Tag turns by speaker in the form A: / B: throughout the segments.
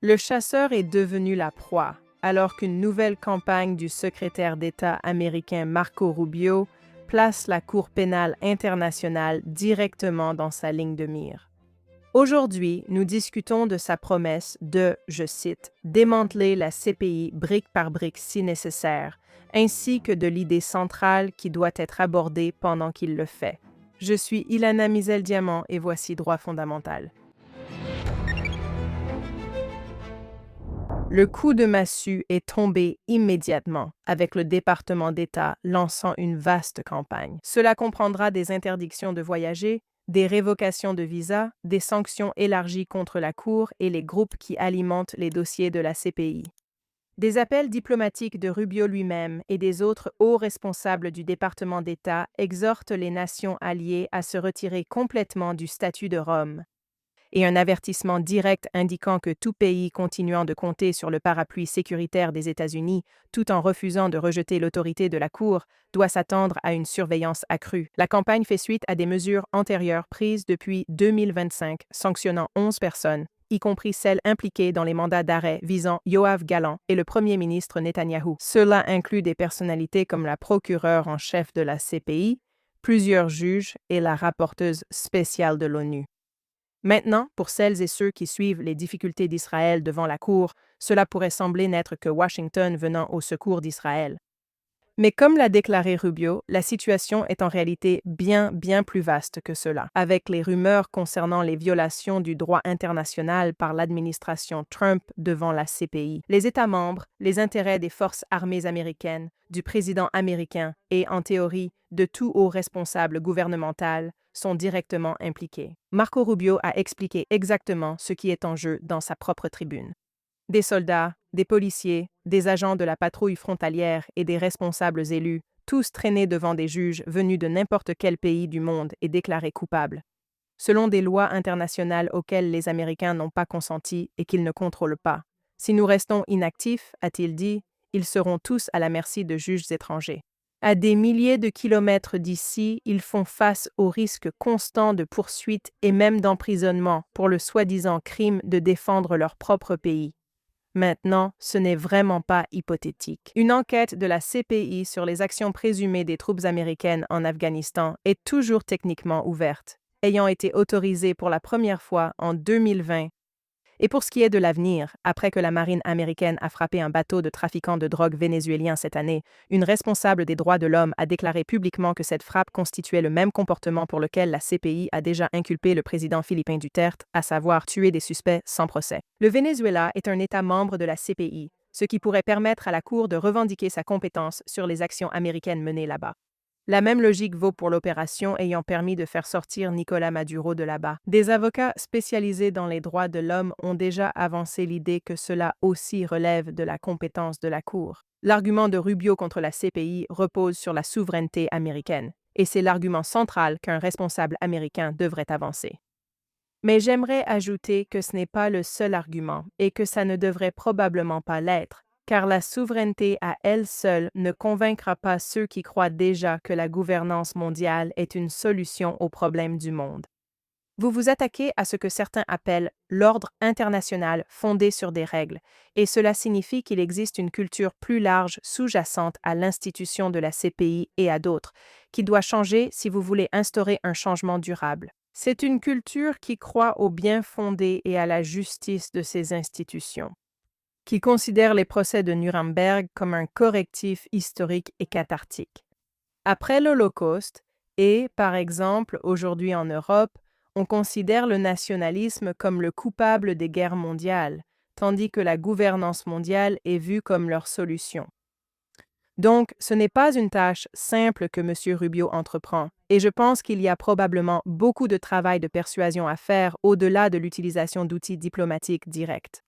A: Le chasseur est devenu la proie, alors qu'une nouvelle campagne du secrétaire d'État américain Marco Rubio place la Cour pénale internationale directement dans sa ligne de mire. Aujourd'hui, nous discutons de sa promesse de, je cite, « démanteler la CPI brique par brique si nécessaire », ainsi que de l'idée centrale qui doit être abordée pendant qu'il le fait. Je suis Ilana Mizel-Diamant et voici Droit fondamental. Le coup de massue est tombé immédiatement, avec le département d'État lançant une vaste campagne. Cela comprendra des interdictions de voyager, des révocations de visas, des sanctions élargies contre la Cour et les groupes qui alimentent les dossiers de la CPI. Des appels diplomatiques de Rubio lui-même et des autres hauts responsables du département d'État exhortent les nations alliées à se retirer complètement du statut de Rome, et un avertissement direct indiquant que tout pays continuant de compter sur le parapluie sécuritaire des États-Unis, tout en refusant de rejeter l'autorité de la Cour, doit s'attendre à une surveillance accrue. La campagne fait suite à des mesures antérieures prises depuis 2025, sanctionnant 11 personnes, y compris celles impliquées dans les mandats d'arrêt visant Yoav Gallant et le premier ministre Netanyahou. Cela inclut des personnalités comme la procureure en chef de la CPI, plusieurs juges et la rapporteuse spéciale de l'ONU. Maintenant, pour celles et ceux qui suivent les difficultés d'Israël devant la Cour, cela pourrait sembler n'être que Washington venant au secours d'Israël. Mais comme l'a déclaré Rubio, la situation est en réalité bien plus vaste que cela. Avec les rumeurs concernant les violations du droit international par l'administration Trump devant la CPI, les États membres, les intérêts des forces armées américaines, du président américain et, en théorie, de tout haut responsable gouvernemental sont directement impliqués. Marco Rubio a expliqué exactement ce qui est en jeu dans sa propre tribune. Des soldats, des policiers, des agents de la patrouille frontalière et des responsables élus, tous traînés devant des juges venus de n'importe quel pays du monde et déclarés coupables. Selon des lois internationales auxquelles les Américains n'ont pas consenti et qu'ils ne contrôlent pas. Si nous restons inactifs, a-t-il dit, ils seront tous à la merci de juges étrangers. À des milliers de kilomètres d'ici, ils font face au risque constant de poursuites et même d'emprisonnement pour le soi-disant crime de défendre leur propre pays. Maintenant, ce n'est vraiment pas hypothétique. Une enquête de la CPI sur les actions présumées des troupes américaines en Afghanistan est toujours techniquement ouverte, ayant été autorisée pour la première fois en 2020. Et pour ce qui est de l'avenir, après que la marine américaine a frappé un bateau de trafiquants de drogue vénézuélien cette année, une responsable des droits de l'homme a déclaré publiquement que cette frappe constituait le même comportement pour lequel la CPI a déjà inculpé le président philippin Duterte, à savoir tuer des suspects sans procès. Le Venezuela est un État membre de la CPI, ce qui pourrait permettre à la Cour de revendiquer sa compétence sur les actions américaines menées là-bas. La même logique vaut pour l'opération ayant permis de faire sortir Nicolas Maduro de là-bas. Des avocats spécialisés dans les droits de l'homme ont déjà avancé l'idée que cela aussi relève de la compétence de la Cour. L'argument de Rubio contre la CPI repose sur la souveraineté américaine, et c'est l'argument central qu'un responsable américain devrait avancer. Mais j'aimerais ajouter que ce n'est pas le seul argument et que ça ne devrait probablement pas l'être, car la souveraineté à elle seule ne convaincra pas ceux qui croient déjà que la gouvernance mondiale est une solution aux problèmes du monde. Vous vous attaquez à ce que certains appellent l'ordre international fondé sur des règles, et cela signifie qu'il existe une culture plus large sous-jacente à l'institution de la CPI et à d'autres, qui doit changer si vous voulez instaurer un changement durable. C'est une culture qui croit au bien fondé et à la justice de ces institutions, qui considère les procès de Nuremberg comme un correctif historique et cathartique. Après l'Holocauste, et, par exemple, aujourd'hui en Europe, on considère le nationalisme comme le coupable des guerres mondiales, tandis que la gouvernance mondiale est vue comme leur solution. Donc, ce n'est pas une tâche simple que M. Rubio entreprend, et je pense qu'il y a probablement beaucoup de travail de persuasion à faire au-delà de l'utilisation d'outils diplomatiques directs.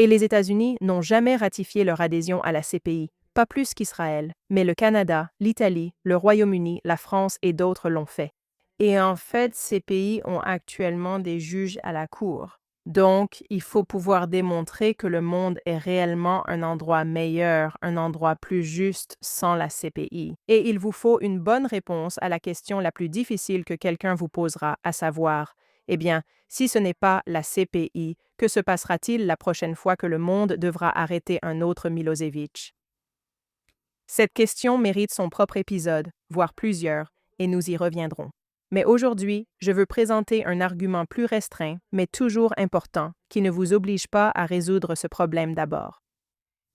A: Et les États-Unis n'ont jamais ratifié leur adhésion à la CPI, pas plus qu'Israël, mais le Canada, l'Italie, le Royaume-Uni, la France et d'autres l'ont fait. Et en fait, ces pays ont actuellement des juges à la Cour. Donc, il faut pouvoir démontrer que le monde est réellement un endroit meilleur, un endroit plus juste sans la CPI. Et il vous faut une bonne réponse à la question la plus difficile que quelqu'un vous posera, à savoir, Eh bien, si ce n'est pas la CPI, que se passera-t-il la prochaine fois que le monde devra arrêter un autre Milosevic? Cette question mérite son propre épisode, voire plusieurs, et nous y reviendrons. Mais aujourd'hui, je veux présenter un argument plus restreint, mais toujours important, qui ne vous oblige pas à résoudre ce problème d'abord.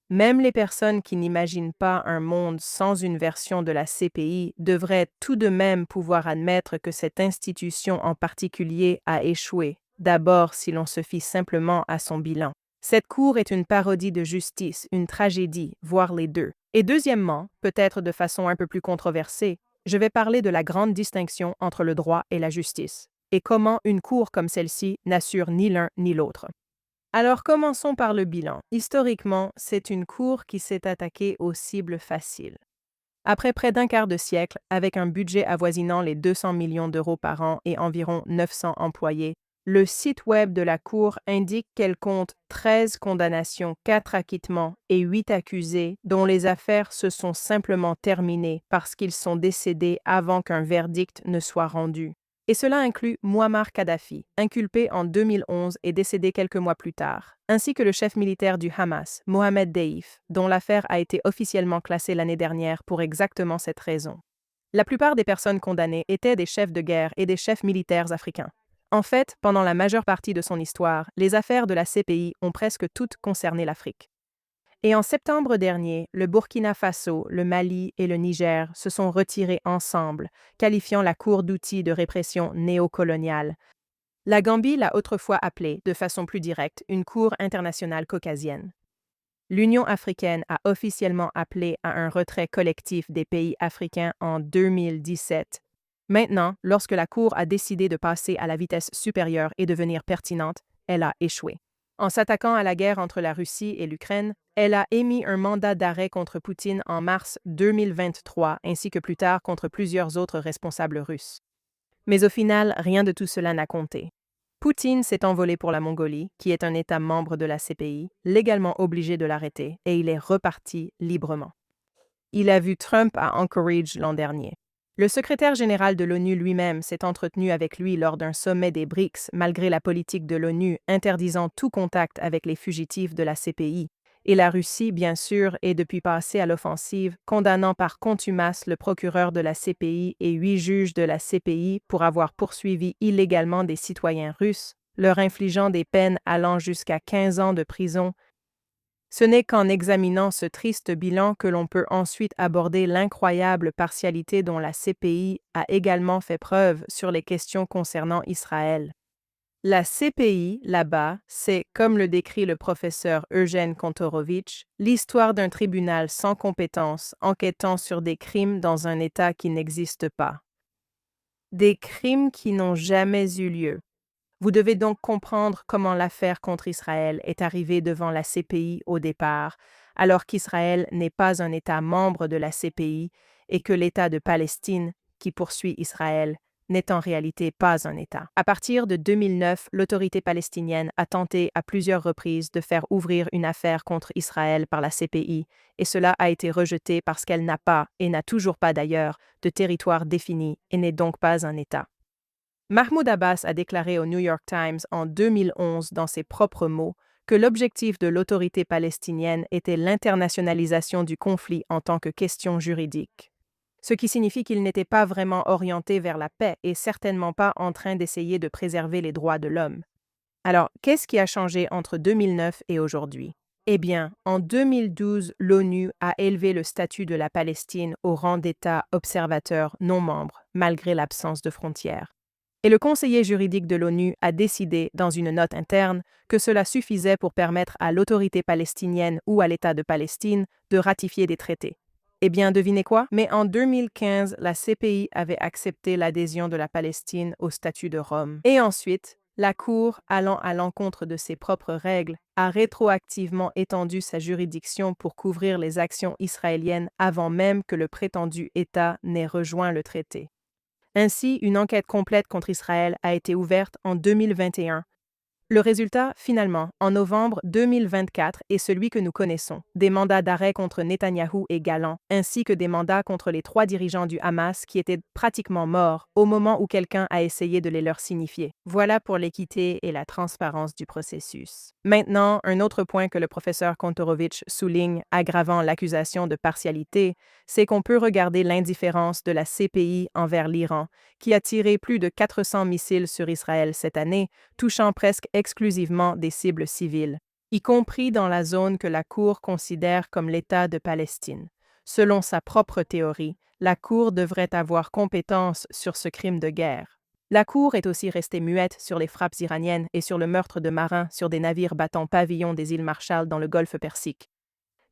A: Même les personnes qui n'imaginent pas un monde sans une version de la CPI devraient tout de même pouvoir admettre que cette institution en particulier a échoué, d'abord si l'on se fie simplement à son bilan. Cette cour est une parodie de justice, une tragédie, voire les deux. Et deuxièmement, peut-être de façon un peu plus controversée, je vais parler de la grande distinction entre le droit et la justice, et comment une cour comme celle-ci n'assure ni l'un ni l'autre. Alors commençons par le bilan. Historiquement, c'est une cour qui s'est attaquée aux cibles faciles. Après près d'un quart de siècle, avec un budget avoisinant les 200 millions d'euros par an et environ 900 employés, le site web de la Cour indique qu'elle compte 13 condamnations, 4 acquittements et 8 accusés dont les affaires se sont simplement terminées parce qu'ils sont décédés avant qu'un verdict ne soit rendu. Et cela inclut Muammar Kadhafi, inculpé en 2011 et décédé quelques mois plus tard, ainsi que le chef militaire du Hamas, Mohamed Deif, dont l'affaire a été officiellement classée l'année dernière pour exactement cette raison. La plupart des personnes condamnées étaient des chefs de guerre et des chefs militaires africains. En fait, pendant la majeure partie de son histoire, les affaires de la CPI ont presque toutes concerné l'Afrique. Et en septembre dernier, le Burkina Faso, le Mali et le Niger se sont retirés ensemble, qualifiant la Cour d'outils de répression néocoloniale. La Gambie l'a autrefois appelée, de façon plus directe, une Cour internationale caucasienne. L'Union africaine a officiellement appelé à un retrait collectif des pays africains en 2017. Maintenant, lorsque la Cour a décidé de passer à la vitesse supérieure et devenir pertinente, elle a échoué. En s'attaquant à la guerre entre la Russie et l'Ukraine, elle a émis un mandat d'arrêt contre Poutine en mars 2023, ainsi que plus tard contre plusieurs autres responsables russes. Mais au final, rien de tout cela n'a compté. Poutine s'est envolé pour la Mongolie, qui est un État membre de la CPI, légalement obligé de l'arrêter, et il est reparti librement. Il a vu Trump à Anchorage l'an dernier. Le secrétaire général de l'ONU lui-même s'est entretenu avec lui lors d'un sommet des BRICS, malgré la politique de l'ONU interdisant tout contact avec les fugitifs de la CPI. Et la Russie, bien sûr, est depuis passée à l'offensive, condamnant par contumace le procureur de la CPI et 8 juges de la CPI pour avoir poursuivi illégalement des citoyens russes, leur infligeant des peines allant jusqu'à 15 ans de prison. Ce n'est qu'en examinant ce triste bilan que l'on peut ensuite aborder l'incroyable partialité dont la CPI a également fait preuve sur les questions concernant Israël. La CPI, là-bas, c'est, comme le décrit le professeur Eugène Kontorovitch, l'histoire d'un tribunal sans compétence enquêtant sur des crimes dans un État qui n'existe pas. Des crimes qui n'ont jamais eu lieu. Vous devez donc comprendre comment l'affaire contre Israël est arrivée devant la CPI au départ, alors qu'Israël n'est pas un État membre de la CPI et que l'État de Palestine, qui poursuit Israël, n'est en réalité pas un État. À partir de 2009, l'autorité palestinienne a tenté à plusieurs reprises de faire ouvrir une affaire contre Israël par la CPI, et cela a été rejeté parce qu'elle n'a pas, et n'a toujours pas d'ailleurs, de territoire défini et n'est donc pas un État. Mahmoud Abbas a déclaré au New York Times en 2011 dans ses propres mots que l'objectif de l'autorité palestinienne était l'internationalisation du conflit en tant que question juridique. Ce qui signifie qu'il n'était pas vraiment orienté vers la paix et certainement pas en train d'essayer de préserver les droits de l'homme. Alors, qu'est-ce qui a changé entre 2009 et aujourd'hui? Eh bien, en 2012, l'ONU a élevé le statut de la Palestine au rang d'État observateur non membre, malgré l'absence de frontières. Et le conseiller juridique de l'ONU a décidé, dans une note interne, que cela suffisait pour permettre à l'autorité palestinienne ou à l'État de Palestine de ratifier des traités. Eh bien, devinez quoi? Mais en 2015, la CPI avait accepté l'adhésion de la Palestine au statut de Rome. Et ensuite, la Cour, allant à l'encontre de ses propres règles, a rétroactivement étendu sa juridiction pour couvrir les actions israéliennes avant même que le prétendu État n'ait rejoint le traité. Ainsi, une enquête complète contre Israël a été ouverte en 2021. Le résultat, finalement, en novembre 2024, est celui que nous connaissons. Des mandats d'arrêt contre Netanyahou et Gallant, ainsi que des mandats contre les 3 dirigeants du Hamas qui étaient pratiquement morts au moment où quelqu'un a essayé de les leur signifier. Voilà pour l'équité et la transparence du processus. Maintenant, un autre point que le professeur Kontorovitch souligne, aggravant l'accusation de partialité, c'est qu'on peut regarder l'indifférence de la CPI envers l'Iran, qui a tiré plus de 400 missiles sur Israël cette année, touchant presque exclusivement des cibles civiles, y compris dans la zone que la Cour considère comme l'État de Palestine. Selon sa propre théorie, la Cour devrait avoir compétence sur ce crime de guerre. La Cour est aussi restée muette sur les frappes iraniennes et sur le meurtre de marins sur des navires battant pavillon des îles Marshall dans le golfe Persique.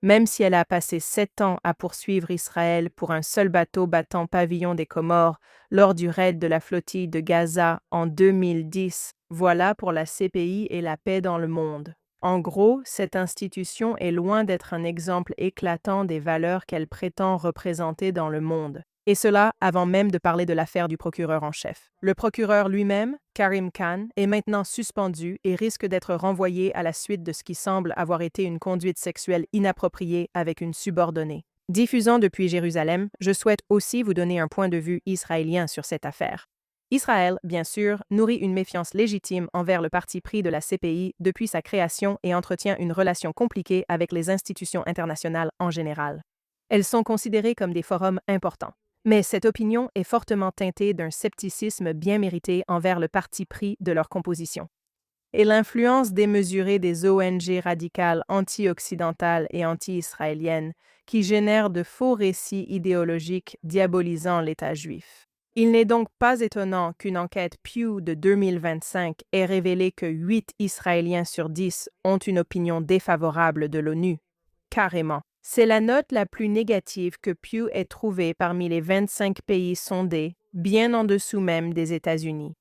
A: Même si elle a passé 7 ans à poursuivre Israël pour un seul bateau battant pavillon des Comores lors du raid de la flottille de Gaza en 2010, voilà pour la CPI et la paix dans le monde. En gros, cette institution est loin d'être un exemple éclatant des valeurs qu'elle prétend représenter dans le monde. Et cela avant même de parler de l'affaire du procureur en chef. Le procureur lui-même, Karim Khan, est maintenant suspendu et risque d'être renvoyé à la suite de ce qui semble avoir été une conduite sexuelle inappropriée avec une subordonnée. Diffusant depuis Jérusalem, je souhaite aussi vous donner un point de vue israélien sur cette affaire. Israël, bien sûr, nourrit une méfiance légitime envers le parti pris de la CPI depuis sa création et entretient une relation compliquée avec les institutions internationales en général. Elles sont considérées comme des forums importants. Mais cette opinion est fortement teintée d'un scepticisme bien mérité envers le parti pris de leur composition. Et l'influence démesurée des ONG radicales anti-occidentales et anti-israéliennes qui génèrent de faux récits idéologiques diabolisant l'État juif. Il n'est donc pas étonnant qu'une enquête Pew de 2025 ait révélé que 8 Israéliens sur 10 ont une opinion défavorable de l'ONU. Carrément. C'est la note la plus négative que Pew ait trouvée parmi les 25 pays sondés, bien en dessous même des États-Unis.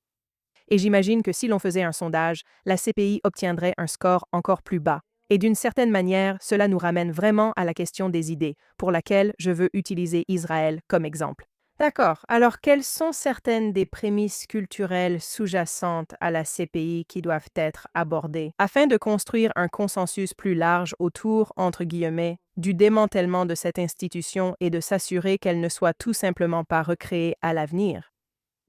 A: Et j'imagine que si l'on faisait un sondage, la CPI obtiendrait un score encore plus bas. Et d'une certaine manière, cela nous ramène vraiment à la question des idées, pour laquelle je veux utiliser Israël comme exemple. D'accord, alors quelles sont certaines des prémices culturelles sous-jacentes à la CPI qui doivent être abordées afin de construire un consensus plus large autour, entre guillemets, du démantèlement de cette institution et de s'assurer qu'elle ne soit tout simplement pas recréée à l'avenir?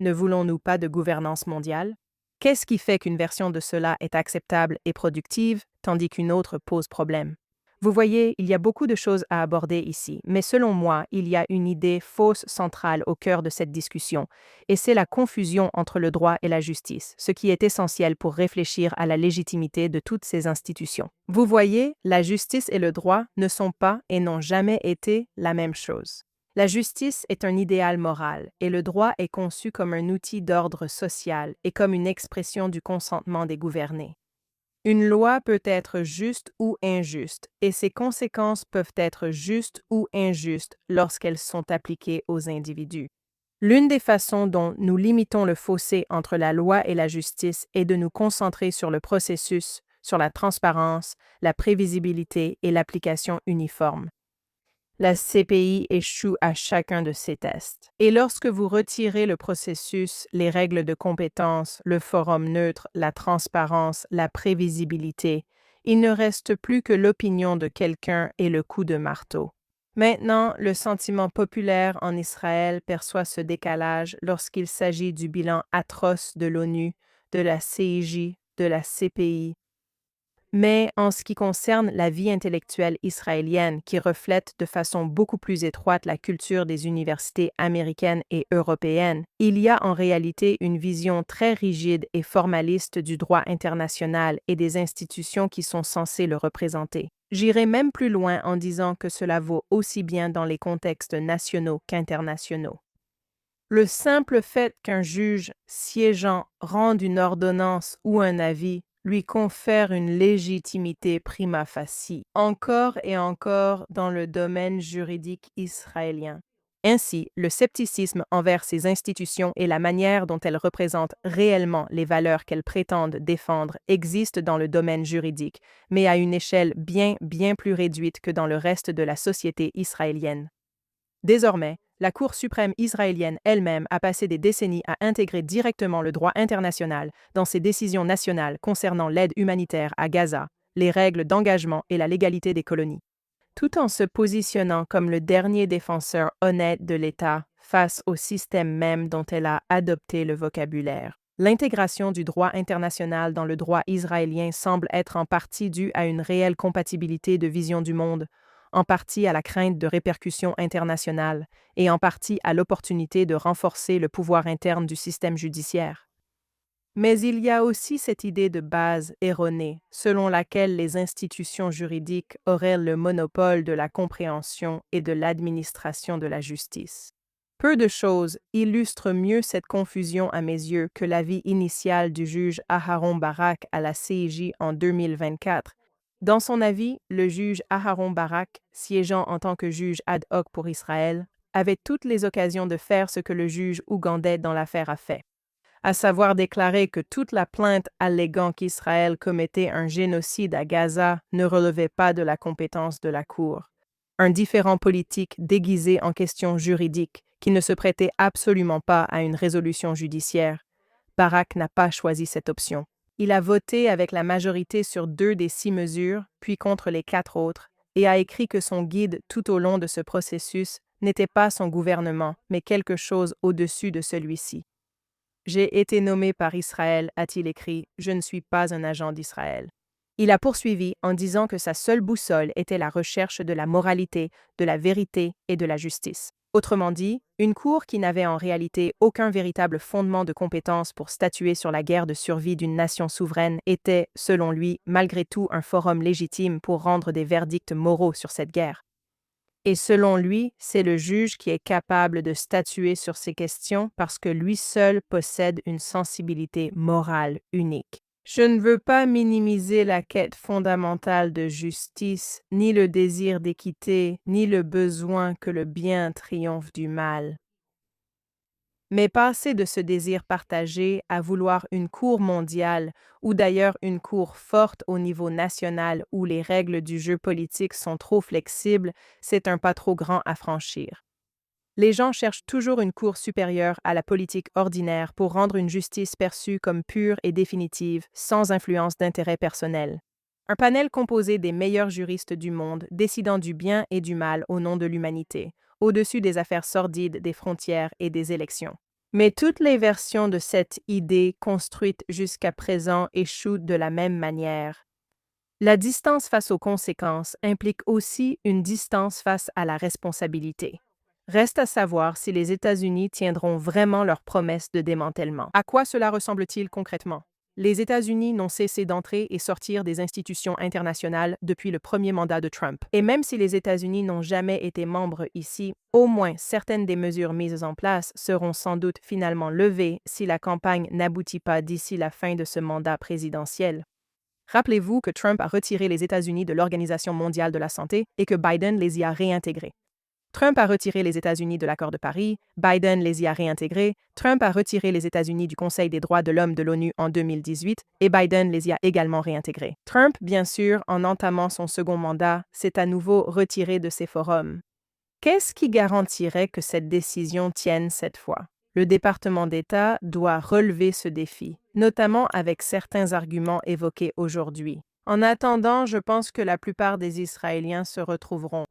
A: Ne voulons-nous pas de gouvernance mondiale? Qu'est-ce qui fait qu'une version de cela est acceptable et productive, tandis qu'une autre pose problème? Vous voyez, il y a beaucoup de choses à aborder ici, mais selon moi, il y a une idée fausse centrale au cœur de cette discussion, et c'est la confusion entre le droit et la justice, ce qui est essentiel pour réfléchir à la légitimité de toutes ces institutions. Vous voyez, la justice et le droit ne sont pas et n'ont jamais été la même chose. La justice est un idéal moral, et le droit est conçu comme un outil d'ordre social et comme une expression du consentement des gouvernés. Une loi peut être juste ou injuste, et ses conséquences peuvent être justes ou injustes lorsqu'elles sont appliquées aux individus. L'une des façons dont nous limitons le fossé entre la loi et la justice est de nous concentrer sur le processus, sur la transparence, la prévisibilité et l'application uniforme. La CPI échoue à chacun de ces tests. Et lorsque vous retirez le processus, les règles de compétence, le forum neutre, la transparence, la prévisibilité, il ne reste plus que l'opinion de quelqu'un et le coup de marteau. Maintenant, le sentiment populaire en Israël perçoit ce décalage lorsqu'il s'agit du bilan atroce de l'ONU, de la CIJ, de la CPI. Mais en ce qui concerne la vie intellectuelle israélienne qui reflète de façon beaucoup plus étroite la culture des universités américaines et européennes, il y a en réalité une vision très rigide et formaliste du droit international et des institutions qui sont censées le représenter. J'irai même plus loin en disant que cela vaut aussi bien dans les contextes nationaux qu'internationaux. Le simple fait qu'un juge siégeant rende une ordonnance ou un avis lui confère une légitimité prima facie, encore et encore dans le domaine juridique israélien. Ainsi, le scepticisme envers ces institutions et la manière dont elles représentent réellement les valeurs qu'elles prétendent défendre existe dans le domaine juridique, mais à une échelle bien plus réduite que dans le reste de la société israélienne. Désormais, La Cour suprême israélienne elle-même a passé des décennies à intégrer directement le droit international dans ses décisions nationales concernant l'aide humanitaire à Gaza, les règles d'engagement et la légalité des colonies. Tout en se positionnant comme le dernier défenseur honnête de l'État face au système même dont elle a adopté le vocabulaire. L'intégration du droit international dans le droit israélien semble être en partie due à une réelle compatibilité de vision du monde, en partie à la crainte de répercussions internationales et en partie à l'opportunité de renforcer le pouvoir interne du système judiciaire. Mais il y a aussi cette idée de base erronée, selon laquelle les institutions juridiques auraient le monopole de la compréhension et de l'administration de la justice. Peu de choses illustrent mieux cette confusion à mes yeux que l'avis initial du juge Aharon Barak à la CIJ en 2024. Dans son avis, le juge Aharon Barak, siégeant en tant que juge ad hoc pour Israël, avait toutes les occasions de faire ce que le juge ougandais dans l'affaire a fait, à savoir déclarer que toute la plainte alléguant qu'Israël commettait un génocide à Gaza ne relevait pas de la compétence de la Cour. Un différend politique déguisé en question juridique qui ne se prêtait absolument pas à une résolution judiciaire. Barak n'a pas choisi cette option. Il a voté avec la majorité sur 2 des 6 mesures, puis contre les 4 autres, et a écrit que son guide tout au long de ce processus n'était pas son gouvernement, mais quelque chose au-dessus de celui-ci. J'ai été nommé par Israël, a-t-il écrit, je ne suis pas un agent d'Israël. Il a poursuivi en disant que sa seule boussole était la recherche de la moralité, de la vérité et de la justice. Autrement dit, une cour qui n'avait en réalité aucun véritable fondement de compétence pour statuer sur la guerre de survie d'une nation souveraine était, selon lui, malgré tout un forum légitime pour rendre des verdicts moraux sur cette guerre. Et selon lui, c'est le juge qui est capable de statuer sur ces questions parce que lui seul possède une sensibilité morale unique. Je ne veux pas minimiser la quête fondamentale de justice, ni le désir d'équité, ni le besoin que le bien triomphe du mal. Mais passer de ce désir partagé à vouloir une cour mondiale, ou d'ailleurs une cour forte au niveau national où les règles du jeu politique sont trop flexibles, c'est un pas trop grand à franchir. Les gens cherchent toujours une cour supérieure à la politique ordinaire pour rendre une justice perçue comme pure et définitive, sans influence d'intérêt personnel. Un panel composé des meilleurs juristes du monde, décidant du bien et du mal au nom de l'humanité, au-dessus des affaires sordides des frontières et des élections. Mais toutes les versions de cette idée construite jusqu'à présent échouent de la même manière. La distance face aux conséquences implique aussi une distance face à la responsabilité. Reste à savoir si les États-Unis tiendront vraiment leurs promesses de démantèlement. À quoi cela ressemble-t-il concrètement? Les États-Unis n'ont cessé d'entrer et sortir des institutions internationales depuis le premier mandat de Trump. Et même si les États-Unis n'ont jamais été membres ici, au moins certaines des mesures mises en place seront sans doute finalement levées si la campagne n'aboutit pas d'ici la fin de ce mandat présidentiel. Rappelez-vous que Trump a retiré les États-Unis de l'Organisation mondiale de la santé et que Biden les y a réintégrés. Trump a retiré les États-Unis de l'accord de Paris, Biden les y a réintégrés, Trump a retiré les États-Unis du Conseil des droits de l'homme de l'ONU en 2018 et Biden les y a également réintégrés. Trump, bien sûr, en entamant son second mandat, s'est à nouveau retiré de ces forums. Qu'est-ce qui garantirait que cette décision tienne cette fois? Le département d'État doit relever ce défi, notamment avec certains arguments évoqués aujourd'hui. En attendant, je pense que la plupart des Israéliens se retrouveront